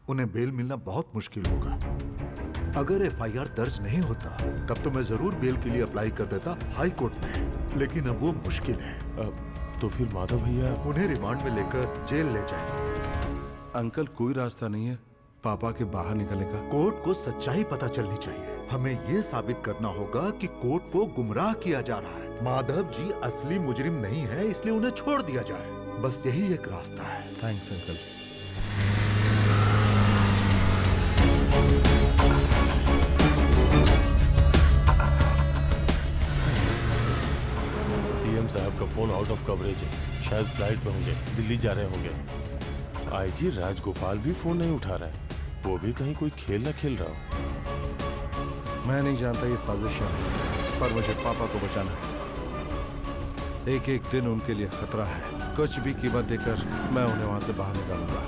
उन्हें बेल मिलना बहुत मुश्किल होगा। अगर एफआईआर दर्ज नहीं होता तब तो मैं जरूर बेल के लिए अप्लाई कर देता हाई कोर्ट में, लेकिन अब वो मुश्किल है। तो फिर माधव भैया उन्हें रिमांड में लेकर जेल ले जाएंगे। अंकल कोई रास्ता नहीं है पापा के बाहर निकलने का? कोर्ट को सच्चाई पता चलनी चाहिए। हमें ये साबित करना होगा कि कोर्ट को गुमराह किया जा रहा है। माधव जी असली मुजरिम नहीं है, इसलिए उन्हें छोड़ दिया जाए। बस यही एक रास्ता है। Thanks uncle. सीएम साहब का फोन आउट ऑफ कवरेज है, शायद फ्लाइट में होंगे, दिल्ली जा रहे होंगे। आईजी राजगोपाल भी फोन नहीं उठा रहा है, वो भी कहीं कोई खेल न खेल रहा हो। मैं नहीं जानता ये साजिश है, पर मुझे पापा को बचाना है। एक एक दिन उनके लिए खतरा है। कुछ भी कीमत देकर मैं उन्हें वहां से बाहर निकालूंगा।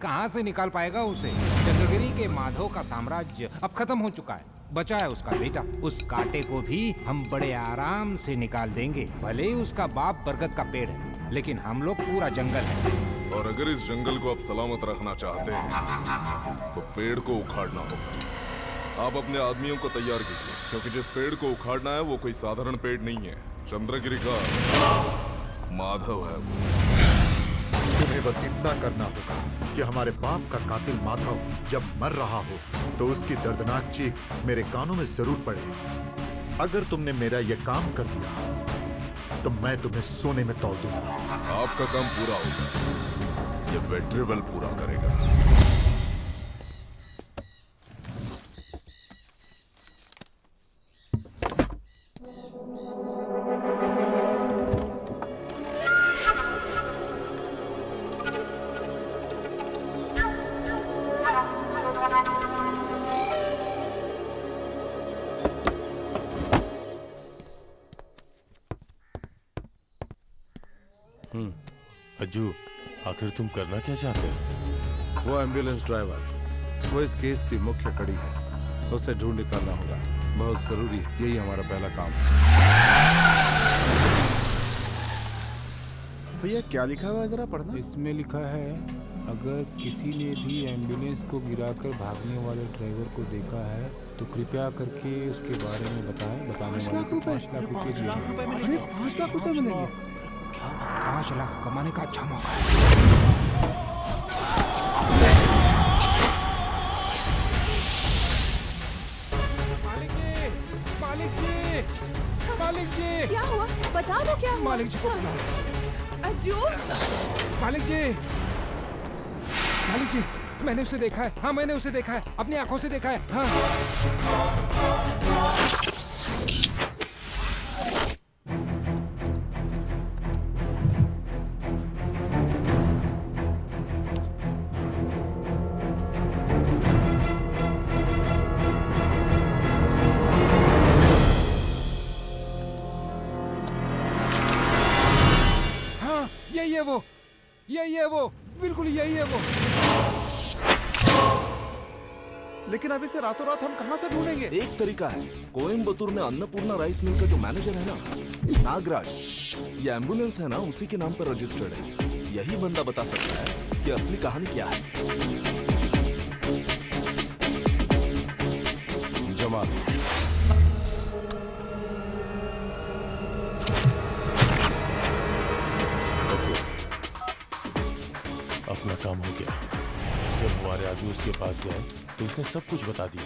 कहां से निकाल पाएगा उसे? चंद्रगिरी के माधव का साम्राज्य अब खत्म हो चुका है, बचा है उसका बेटा। उस कांटे को भी हम बड़े आराम से निकाल देंगे। भले ही उसका बाप बरगद का पेड़ है, लेकिन हम लोग पूरा जंगल है। और अगर इस जंगल को आप सलामत रखना चाहते हैं तो पेड़ को उखाड़ना होगा। आप अपने आदमियों को तैयार कीजिए, क्योंकि जिस पेड़ को उखाड़ना है वो कोई साधारण पेड़ नहीं है, चंद्रगिरी का माधव है। तुम्हें बस इतना करना होगा कि हमारे बाप का कातिल माधव जब मर रहा हो तो उसकी दर्दनाक चीख मेरे कानों में जरूर पड़े। अगर तुमने मेरा यह काम कर दिया तो मैं तुम्हें सोने में तौल दूंगा। आपका काम पूरा होगा, ये वेट्रिवल पूरा करेगा। अज्जू, आखिर तुम करना क्या चाहते हो? वो एम्बुलेंस ड्राइवर, वो इस केस की मुख्य कड़ी है। उसे ढूंढ निकालना होगा, बहुत जरूरी है। यही हमारा पहला काम है। भैया क्या लिखा हुआ है जरा पढ़ना। इसमें लिखा है, अगर किसी ने भी एम्बुलेंस को गिराकर भागने वाले ड्राइवर को देखा है तो कृपया करके उसके बारे में बताएं। बताने वाले को 5 लाख रुपए मिलेंगे। 5 लाख रुपए मिलेंगे? 5 लाख कमाने का अच्छा मौका है। मालिक जी, मालिक जी, मालिक जी, क्या हुआ? बता दो क्या हुआ? मालिक जी को बुलाओ। अज्जू, मालिक जी, मालिक जी, मैंने उसे देखा है। हाँ, मैंने उसे देखा है, अपनी आंखों से देखा है। हाँ। यही है वो, बिल्कुल यही है वो। लेकिन अब इसे रातों रात हम कहाँ से ढूंढेंगे? एक तरीका है, कोयम्बतूर में अन्नपूर्णा राइस मिल का जो मैनेजर है ना, नागराज, ये एम्बुलेंस है ना उसी के नाम पर रजिस्टर्ड है। यही बंदा बता सकता है कि असली कहानी क्या है। जमाल, अपना काम हो गया। जब हमारे आदमी उसके पास गए तो उसने सब कुछ बता दिया।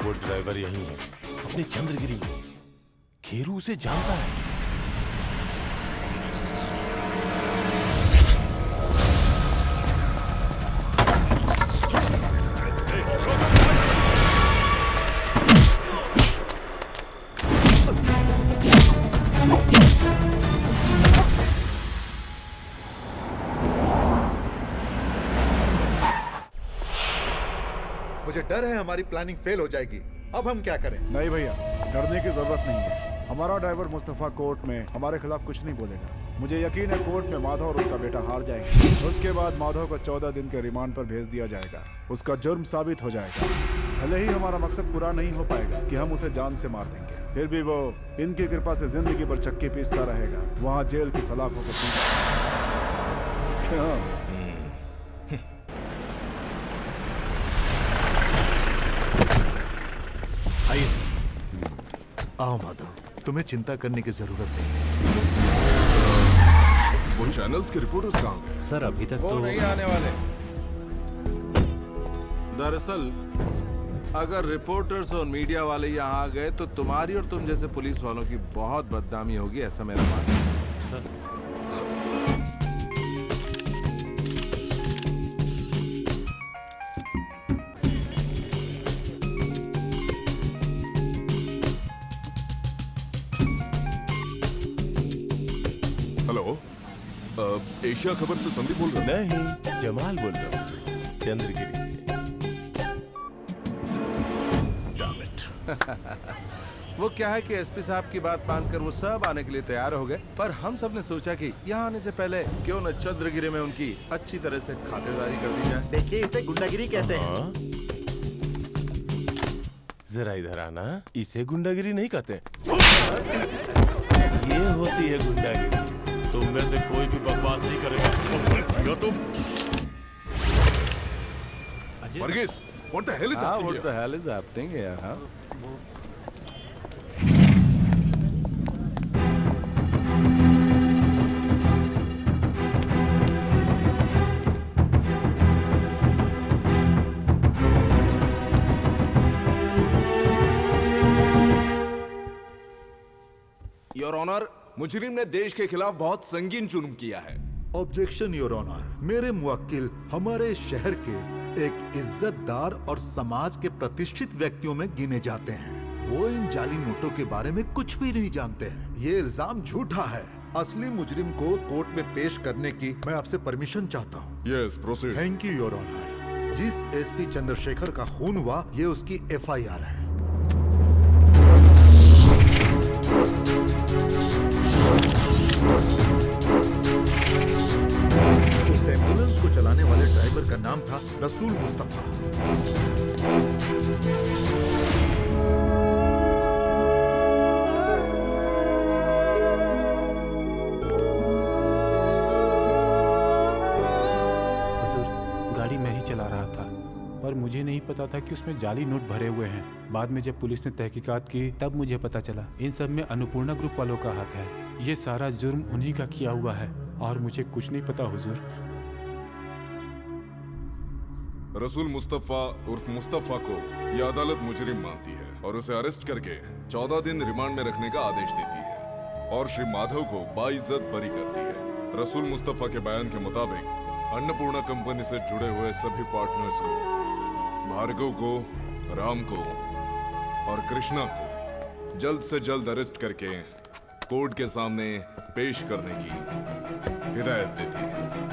वो ड्राइवर यही है, अपने चंद्रगिरी में। खेरू उसे जानता है। मुझे डर है हमारी प्लानिंग फेल हो जाएगी। अब हम क्या करें? नहीं भैया, डरने की जरूरत नहीं है। हमारा ड्राइवर मुस्तफा कोर्ट में हमारे खिलाफ कुछ नहीं बोलेगा। मुझे यकीन है कोर्ट में माधव और उसका बेटा हार जाएंगे। उसके बाद माधव को 14 दिन के रिमांड पर भेज दिया जाएगा। उसका जुर्म साबित हो जाएगा। भले ही हमारा मकसद पूरा नहीं हो पाएगा कि हम उसे जान से मार देंगे, फिर भी वो इनकी कृपा से जिंदगी भर चक्की पीसता रहेगा, वहाँ जेल की सलाखों को। आइए सर। आओ माधव, तुम्हें चिंता करने की जरूरत नहीं। वो चैनल्स के रिपोर्टर्स कहाँ गए? सर अभी तक वो तो नहीं आने वाले। दरअसल अगर रिपोर्टर्स और मीडिया वाले यहाँ आ गए तो तुम्हारी और तुम जैसे पुलिस वालों की बहुत बदनामी होगी, ऐसा मेरा मानना है। सर हेलो, एशिया खबर से संदीप बोल रहा हूँ। नहीं, जमाल बोल रहा हूँ, चंद्रगिरी से। Damn it. वो क्या है कि एसपी साहब की बात मानकर वो सब आने के लिए तैयार हो गए, पर हम सब ने सोचा कि यहाँ आने से पहले क्यों न चंद्रगिरी में उनकी अच्छी तरह से खातिरदारी कर दी जाए। देखिए, इसे गुंडागिरी कहते हैं। हाँ? जरा इधर आना, इसे गुंडागिरी नहीं कहते। ये होती है गुंडागिरी। तुम में से कोई भी बकवास नहीं करेगा। तुम Varghese, what the hell is हाँ, happening what here? the hell is happening here, हाँ? योर ऑनर, मुजरिम ने देश के खिलाफ बहुत संगीन जुर्म किया है। Objection your honour. मेरे मुवक्किल हमारे शहर के एक इज्जतदार और समाज के प्रतिष्ठित व्यक्तियों में गिने जाते हैं। वो इन जाली नोटों के बारे में कुछ भी नहीं जानते हैं। ये इल्जाम झूठा है। असली मुजरिम को कोर्ट में पेश करने की मैं आपसे परमिशन चाहता हूँ। Yes, proceed. Thank you your honour. जिस एसपी चंद्रशेखर का खून हुआ, ये उसकी FIR है। उस एम्बुलेंस को चलाने वाले ड्राइवर का नाम था रसूल मुस्तफा। हुजूर, गाड़ी मैं ही चला रहा था, पर मुझे नहीं पता था कि उसमें जाली नोट भरे हुए हैं। बाद में जब पुलिस ने तहकीकात की तब मुझे पता चला इन सब में अन्नपूर्णा ग्रुप वालों का हाथ है। ये सारा जुर्म उन्हीं का किया हुआ है और मुझे कुछ नहीं पता हुजूर। रसूल मुस्तफा उर्फ मुस्तफा को यह अदालत मुजरिम मानती है और उसे अरेस्ट करके 14 दिन रिमांड में रखने का आदेश देती है और श्री माधव को बाइज्जत बरी करती है। रसूल मुस्तफा के बयान के मुताबिक अन्नपूर्णा कंपनी से जुड़े हुए सभी पार्टनर्स को, भार्गव को, राम को और कृष्णा को जल्द से जल्द अरेस्ट करके कोर्ट के सामने पेश करने की हिदायत देती है।